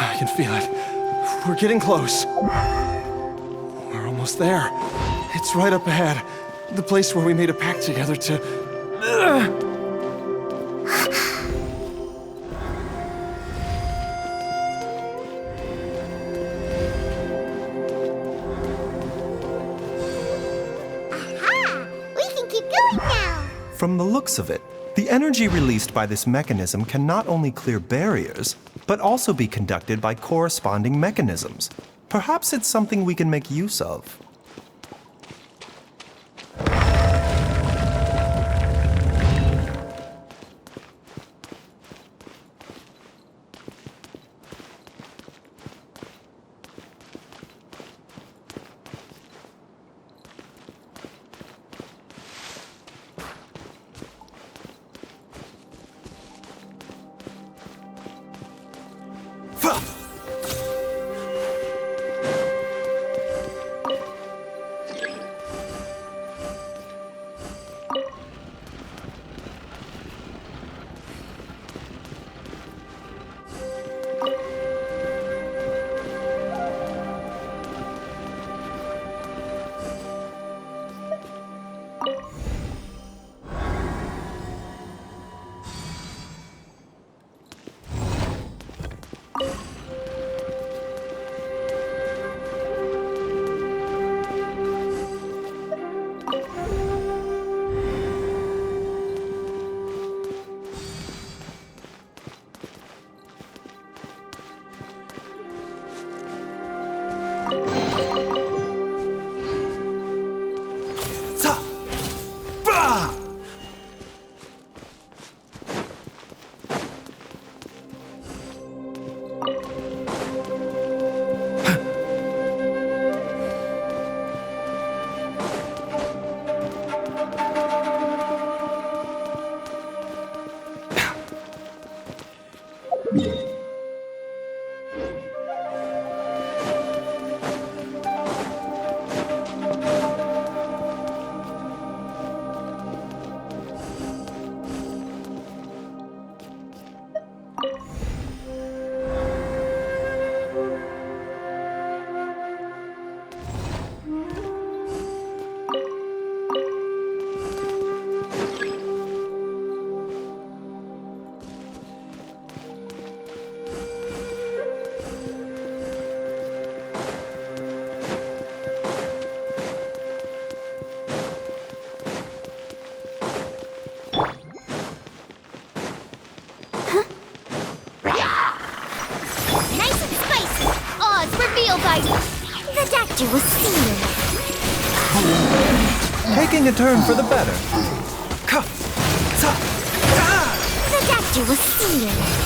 I can feel it. We're getting close. We're almost there. It's right up ahead. The place where we made a pact together to... We can keep going now! From the looks of it, the energy released by this mechanism can not only clear barriers, but also be conducted by corresponding mechanisms. Perhaps it's something we can make use of. Taking a turn for the better. The doctor was sealed.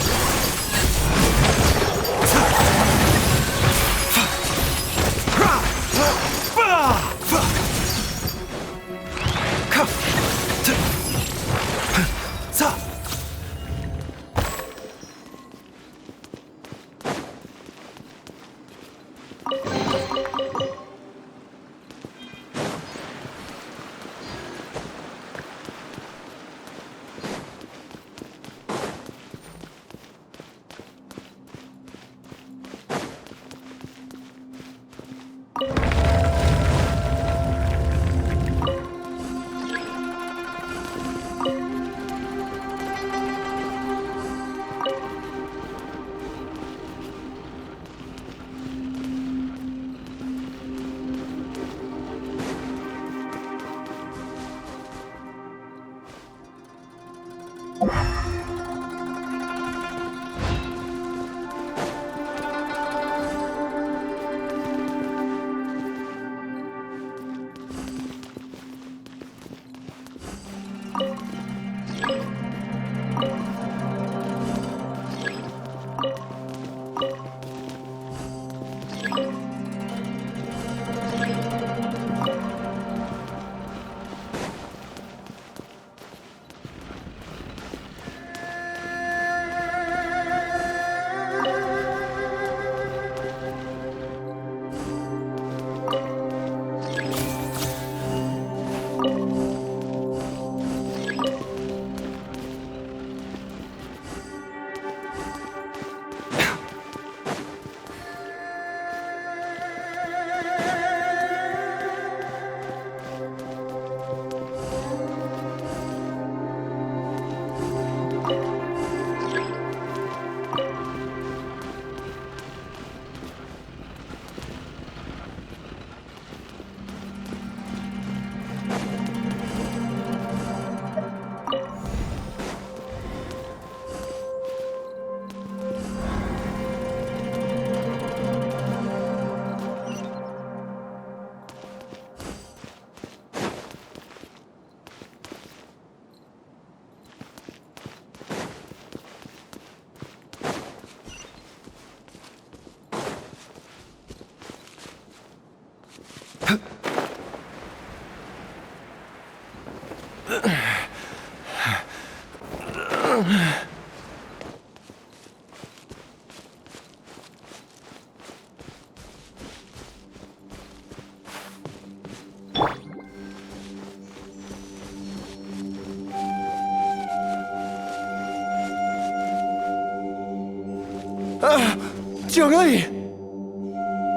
Jiangli!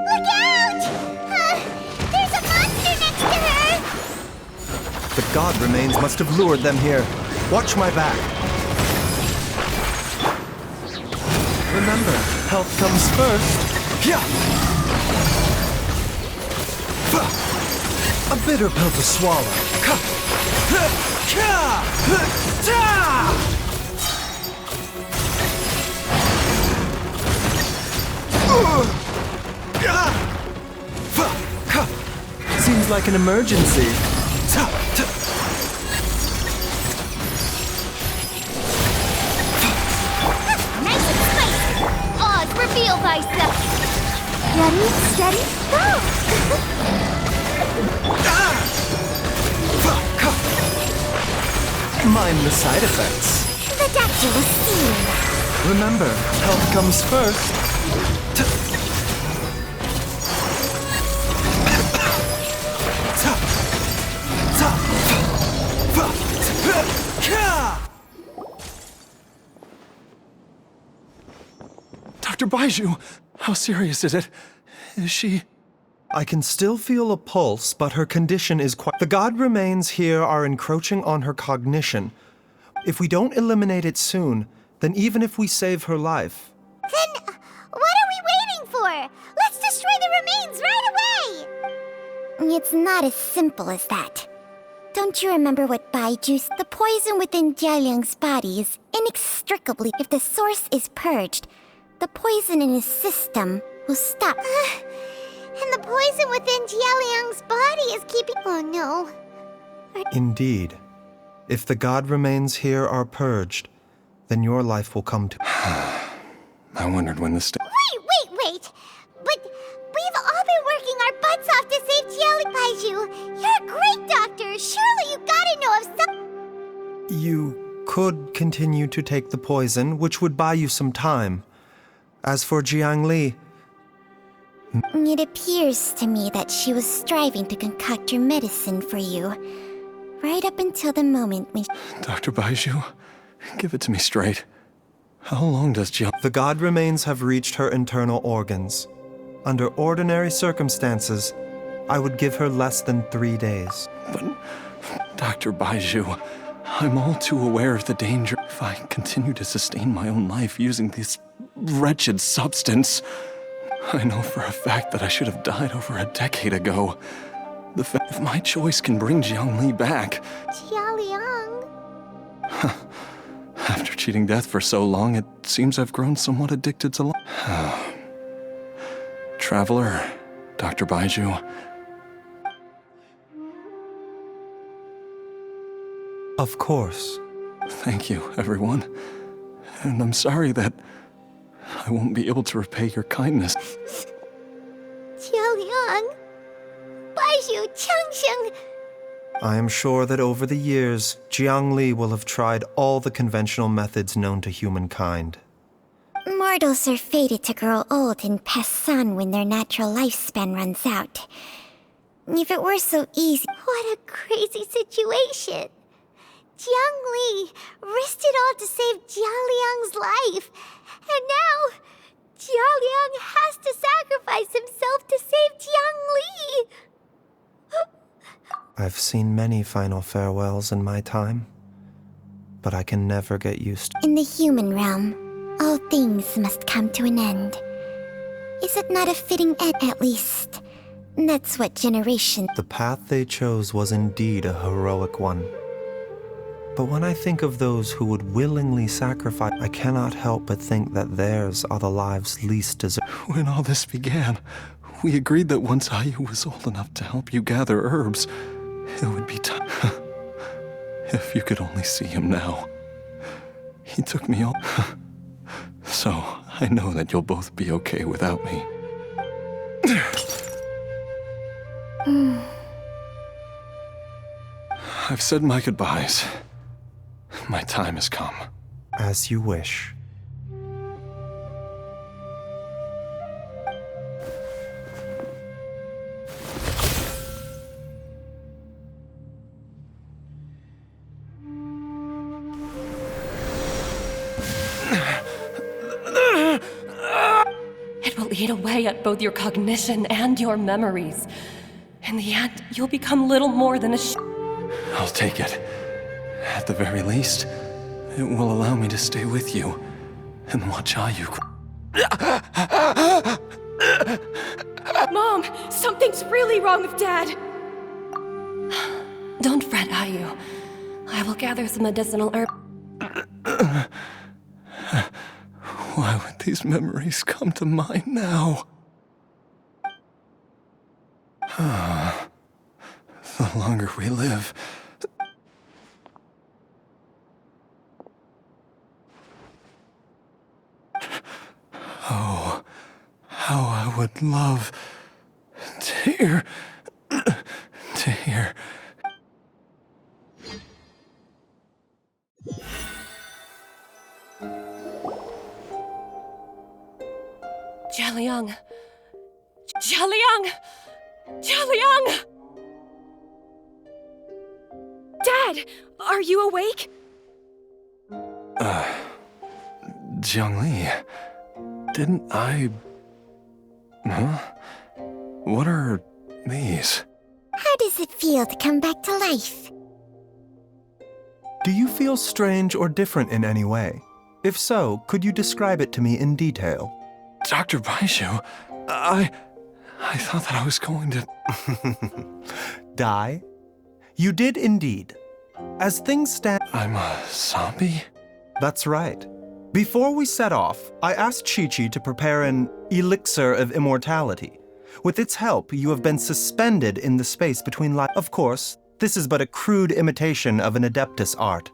Look out! There's a monster next to her! The god remains must have lured them here. Watch my back. Remember, health comes first. Yeah. A bitter pill to swallow. Seems like an emergency. Nice and spicy! Oz, reveal thyself! Ready, steady, go! Mind the side effects. The doctor will see you. Remember, health comes first. Dr. Baiju, how serious is it? Is she... I can still feel a pulse, but her condition is quite... The god remains here are encroaching on her cognition. If we don't eliminate it soon, then even if we save her life... Then, what are we waiting for? Let's destroy the remains right away! It's not as simple as that. Don't you remember what Baiju said? The poison within Jialiang's body is inextricably... If the source is purged, the poison in his system will stop. And the poison within Jialiang's body is keeping... Oh no. Indeed. If the god remains here are purged, then your life will come to... I wondered when this... Wait! But we've all been working our butts off to save Jialing, Baiju. You're a great doctor. Surely you gotta know of some... You could continue to take the poison, which would buy you some time. As for Jiangli... It appears to me that she was striving to concoct your medicine for you. Right up until the moment when... Dr. Baiju, give it to me straight. How long does Jiang... The god remains have reached her internal organs. Under ordinary circumstances, I would give her less than 3 days. But, Dr. Baiju, I'm all too aware of the danger. If I continue to sustain my own life using this wretched substance, I know for a fact that I should have died over a decade ago. If my choice can bring Jiangli back... Jialiang... After cheating death for so long, it seems I've grown somewhat addicted to life. Traveler, Dr. Baiju... Of course. Thank you, everyone. And I'm sorry that I won't be able to repay your kindness. Jialiang... Baiju, Changsheng... I am sure that over the years, Jiangli will have tried all the conventional methods known to humankind. Mortals are fated to grow old and pass on when their natural lifespan runs out. If it were so easy... What a crazy situation! Jiangli risked it all to save Jialiang's life. And now, Jialiang has to sacrifice himself to save Jiangli! I've seen many final farewells in my time, but I can never get used to... In the human realm, all things must come to an end. Is it not a fitting end, at least? That's what generation... The path they chose was indeed a heroic one. But when I think of those who would willingly sacrifice, I cannot help but think that theirs are the lives least deserved. When all this began, we agreed that once Ayu was old enough to help you gather herbs, it would be time. If you could only see him now. He took me on. So, I know that you'll both be okay without me. I've said my goodbyes. My time has come. As you wish. It'll eat away at both your cognition and your memories. In the end, you'll become little more than a I'll take it. At the very least, it will allow me to stay with you and watch Ayu cry. Mom, something's really wrong with Dad! Don't fret, Ayu. I will gather some medicinal herb. Why would these memories come to mind now? The longer we live, oh, how I would love to hear. Jialiang! Jialiang! Jialiang! Dad! Are you awake? Jiangli, didn't I... Huh? What are these? How does it feel to come back to life? Do you feel strange or different in any way? If so, could you describe it to me in detail? Dr. Baizhu, I thought that I was going to... Die? You did indeed. As things stand... I'm a zombie? That's right. Before we set off, I asked Chi-Chi to prepare an elixir of immortality. With its help, you have been suspended in the space between life. Of course, this is but a crude imitation of an Adeptus art.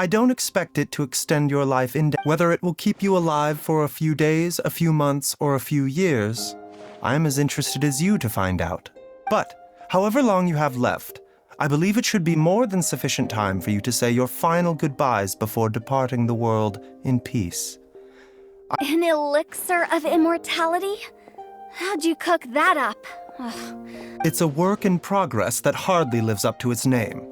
I don't expect it to extend your life whether it will keep you alive for a few days, a few months, or a few years. I'm as interested as you to find out. But, however long you have left, I believe it should be more than sufficient time for you to say your final goodbyes before departing the world in peace. An elixir of immortality? How'd you cook that up? Ugh. It's a work in progress that hardly lives up to its name,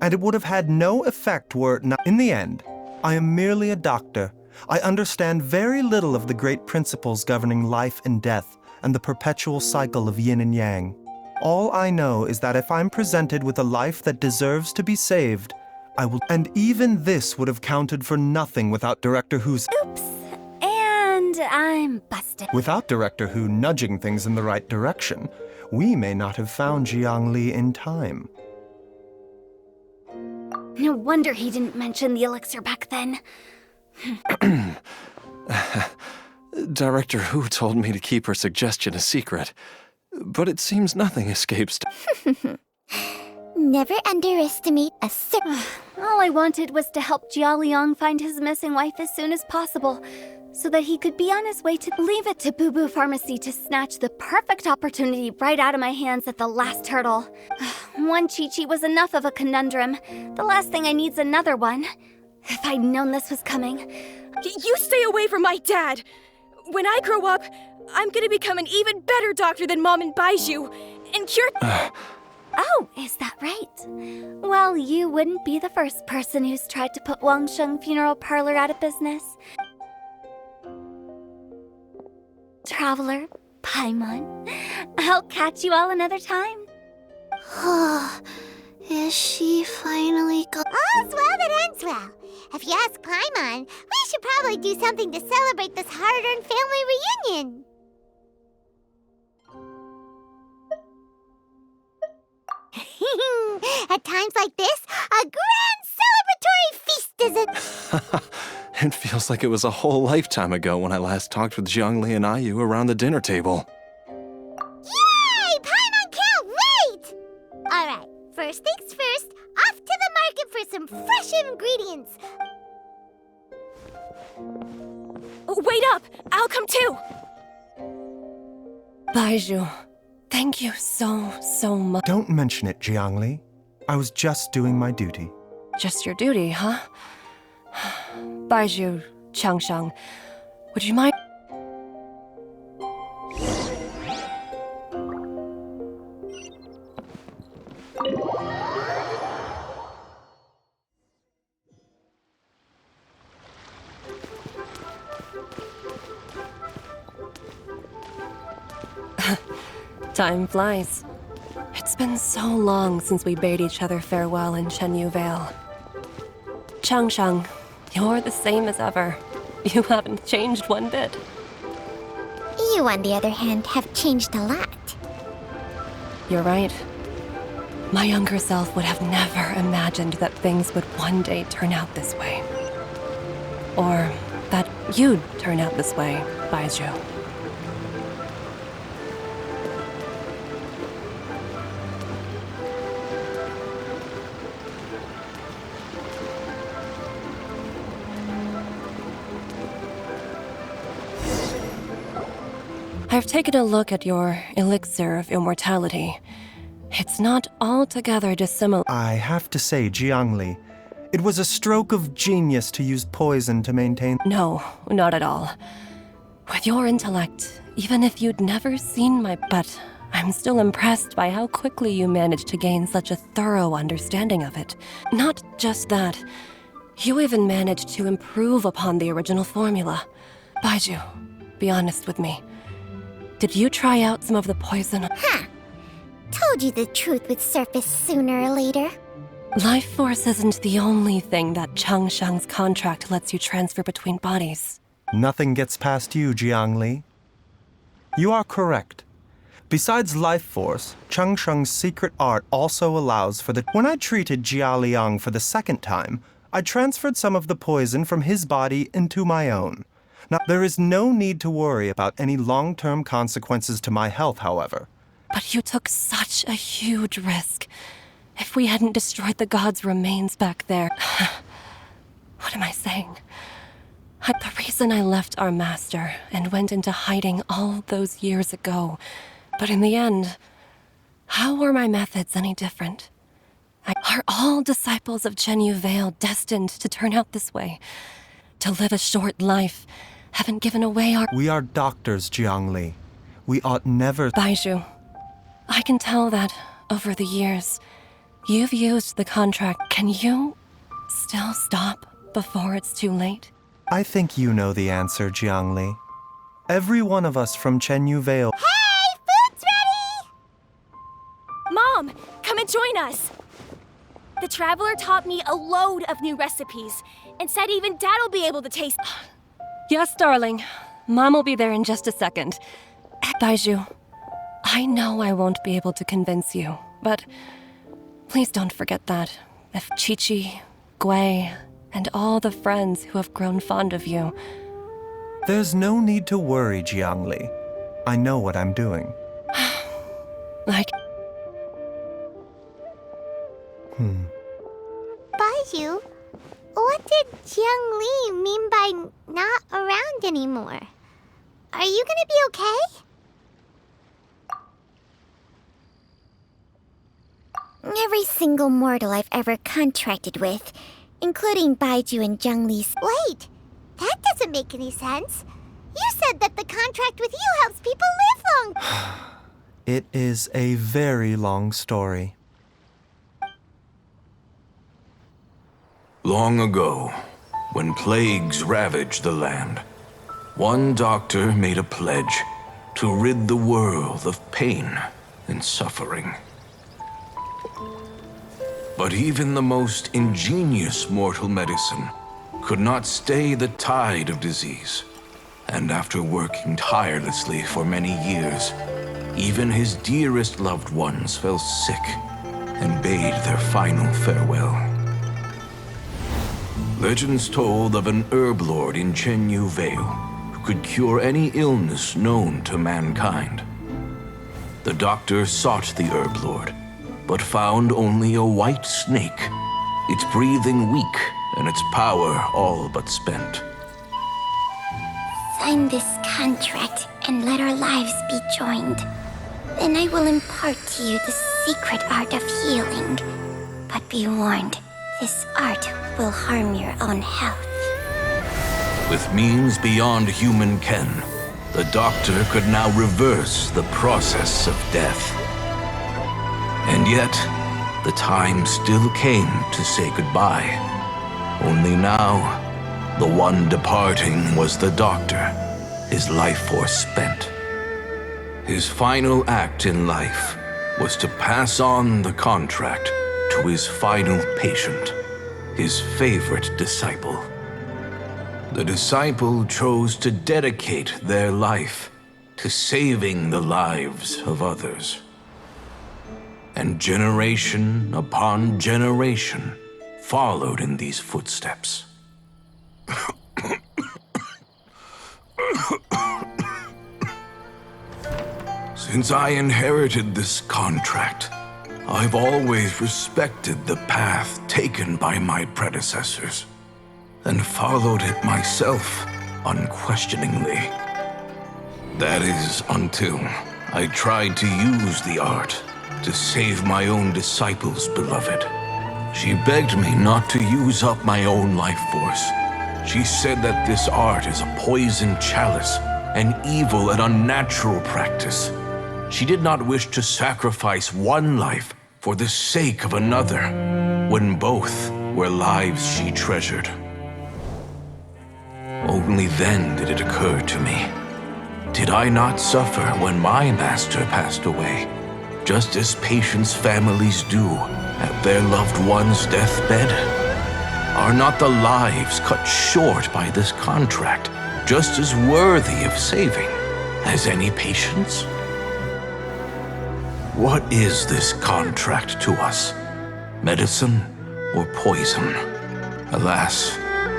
and it would have had no effect were it not. In the end, I am merely a doctor. I understand very little of the great principles governing life and death and the perpetual cycle of yin and yang. All I know is that if I'm presented with a life that deserves to be saved, I will. And even this would have counted for nothing without Director Who's. Oops. And I'm busted. Without Director Who nudging things in the right direction, we may not have found Jiangli in time. No wonder he didn't mention the elixir back then. Director Who told me to keep her suggestion a secret, but it seems nothing escapes. Never underestimate a All I wanted was to help Jialiang find his missing wife as soon as possible, so that he could be on his way to leave it to Boo Boo Pharmacy to snatch the perfect opportunity right out of my hands at the last hurdle. One Chi-Chi was enough of a conundrum. The last thing I need's another one. If I'd known this was coming. You stay away from my dad! When I grow up, I'm gonna become an even better doctor than Mom and Baizhu, and cure— Oh, is that right? Well, you wouldn't be the first person who's tried to put Wangsheng Funeral Parlor out of business. Traveler, Paimon, I'll catch you all another time. Is she finally All's well that ends well. If you ask Paimon, we should probably do something to celebrate this hard-earned family reunion. At times like this, a grand celebratory feast is It feels like it was a whole lifetime ago when I last talked with Jiangli and Ayu around the dinner table. Yay! Paimon can't wait! Alright, first things first, off to the market for some fresh ingredients. Wait up! I'll come too! Baizhu, thank you so much. Don't mention it, Jiangli. I was just doing my duty. Just your duty, huh? Baizhu, Changsheng, would you mind? Time flies. It's been so long since we bade each other farewell in Chenyu Vale. Changshang, you're the same as ever. You haven't changed one bit. You, on the other hand, have changed a lot. You're right. My younger self would have never imagined that things would one day turn out this way. Or that you'd turn out this way, Baizhu. I've taken a look at your elixir of immortality. It's not altogether dissimilar. I have to say, Jiangli, it was a stroke of genius to use poison to maintain. No, not at all. With your intellect, even if you'd never seen my butt, I'm still impressed by how quickly you managed to gain such a thorough understanding of it. Not just that, you even managed to improve upon the original formula. Baizhu, be honest with me. Did you try out some of the poison? Huh. Told you the truth would surface sooner or later. Life force isn't the only thing that Changshang's contract lets you transfer between bodies. Nothing gets past you, Jiangli. You are correct. Besides life force, Changsheng's secret art also allows for the... When I treated Jia Liang for the second time, I transferred some of the poison from his body into my own. Now, there is no need to worry about any long-term consequences to my health, however. But you took such a huge risk. If we hadn't destroyed the god's remains back there... What am I saying? The reason I left our master and went into hiding all those years ago. But in the end, how were my methods any different? Are all disciples of Chenyu Vale destined to turn out this way? To live a short life, haven't given away our... We are doctors, Jiangli. We ought never... Baizhu, I can tell that, over the years, you've used the contract. Can you still stop before it's too late? I think you know the answer, Jiangli. Every one of us from Chenyu Vale... Hey, food's ready! Mom, come and join us! The Traveler taught me a load of new recipes, and said even Dad'll be able to taste... Yes, darling. Mom will be there in just a second. Baizhu, I know I won't be able to convince you, but please don't forget that if Chi-Chi, Gui, and all the friends who have grown fond of you... There's no need to worry, Jiangli. I know what I'm doing. Baizhu, what did Jiang Li mean by not around anymore? Are you gonna be okay? Every single mortal I've ever contracted with, including Baizhu and Jiang Li's... Wait, that doesn't make any sense. You said that the contract with you helps people live long... It is a very long story. Long ago, when plagues ravaged the land, one doctor made a pledge to rid the world of pain and suffering. But even the most ingenious mortal medicine could not stay the tide of disease. And after working tirelessly for many years, even his dearest loved ones fell sick and bade their final farewell. Legends told of an herb lord in Chenyu Vale who could cure any illness known to mankind. The doctor sought the herb lord, but found only a white snake, its breathing weak and its power all but spent. Sign this contract and let our lives be joined. Then I will impart to you the secret art of healing. But be warned, this art will harm your own health. With means beyond human ken, the doctor could now reverse the process of death. And yet, the time still came to say goodbye. Only now, the one departing was the doctor, his life force spent. His final act in life was to pass on the contract to his final patient, his favorite disciple. The disciple chose to dedicate their life to saving the lives of others. And generation upon generation followed in these footsteps. Since I inherited this contract, I've always respected the path taken by my predecessors and followed it myself unquestioningly. That is until I tried to use the art to save my own disciple's beloved. She begged me not to use up my own life force. She said that this art is a poison chalice, an evil and unnatural practice. She did not wish to sacrifice one life for the sake of another, when both were lives she treasured. Only then did it occur to me. Did I not suffer when my master passed away, just as patients' families do at their loved one's deathbed? Are not the lives cut short by this contract just as worthy of saving as any patients? What is this contract to us? Medicine or poison? Alas,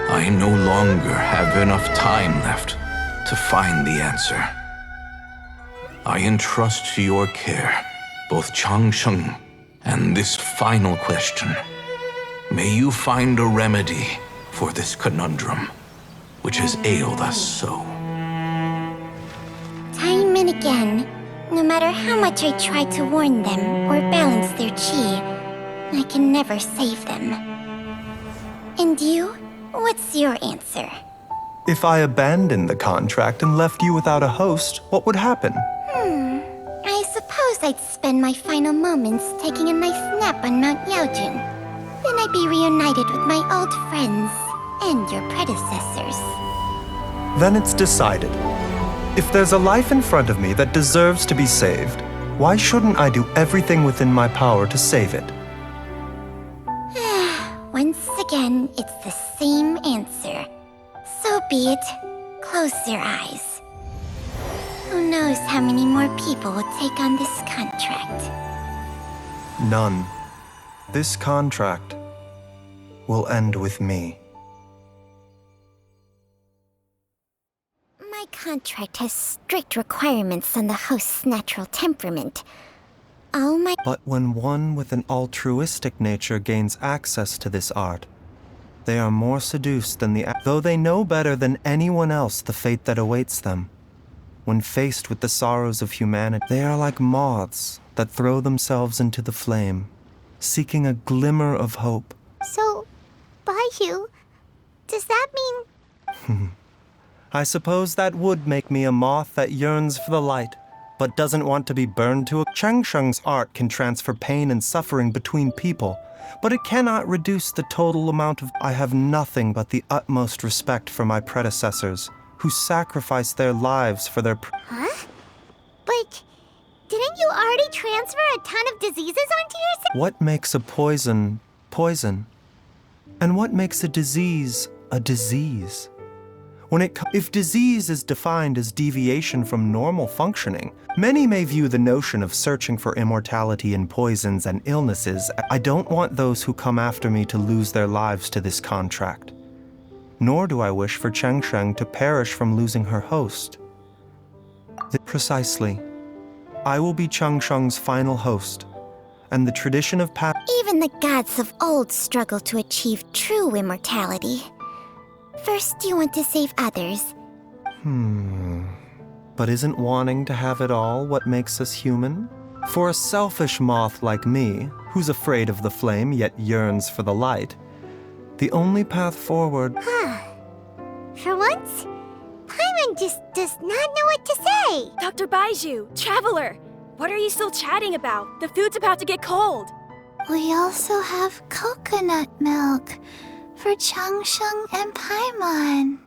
I no longer have enough time left to find the answer. I entrust to your care both Changsheng and this final question. May you find a remedy for this conundrum, which has ailed us so. Time and again, no matter how much I try to warn them or balance their chi, I can never save them. And you? What's your answer? If I abandoned the contract and left you without a host, what would happen? I suppose I'd spend my final moments taking a nice nap on Mount Yaojun. Then I'd be reunited with my old friends and your predecessors. Then it's decided. If there's a life in front of me that deserves to be saved, why shouldn't I do everything within my power to save it? Once again, it's the same answer. So be it. Close your eyes. Who knows how many more people will take on this contract? None. This contract will end with me. My contract has strict requirements on the host's natural temperament. All my... But when one with an altruistic nature gains access to this art, they are more seduced than though they know better than anyone else the fate that awaits them. When faced with the sorrows of humanity, they are like moths that throw themselves into the flame, seeking a glimmer of hope. So, Baiyu, does that mean... I suppose that would make me a moth that yearns for the light, but doesn't want to be burned to a... Changsheng's art can transfer pain and suffering between people, but it cannot reduce the total amount of... I have nothing but the utmost respect for my predecessors, who sacrificed their lives for their... Huh? But didn't you already transfer a ton of diseases onto yourself? What makes a poison, poison? And what makes a disease a disease? If disease is defined as deviation from normal functioning, many may view the notion of searching for immortality in poisons and illnesses. I don't want those who come after me to lose their lives to this contract. Nor do I wish for Changsheng to perish from losing her host. Precisely. I will be Changsheng's final host, and the tradition of Even the gods of old struggle to achieve true immortality. First, you want to save others. But isn't wanting to have it all what makes us human? For a selfish moth like me, who's afraid of the flame yet yearns for the light, the only path forward... For once, Paimon just does not know what to say. Dr. Baiju, Traveler, what are you still chatting about? The food's about to get cold. We also have coconut milk for Changsheng and Paimon.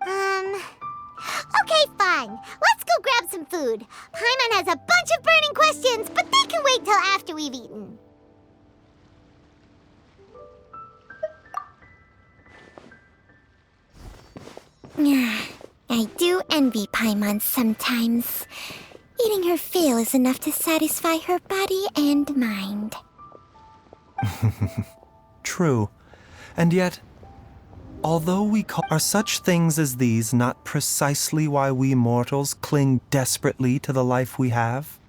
Okay, fine. Let's go grab some food. Paimon has a bunch of burning questions, but they can wait till after we've eaten. I do envy Paimon sometimes. Eating her fill is enough to satisfy her body and mind. True. And yet, although are such things as these not precisely why we mortals cling desperately to the life we have?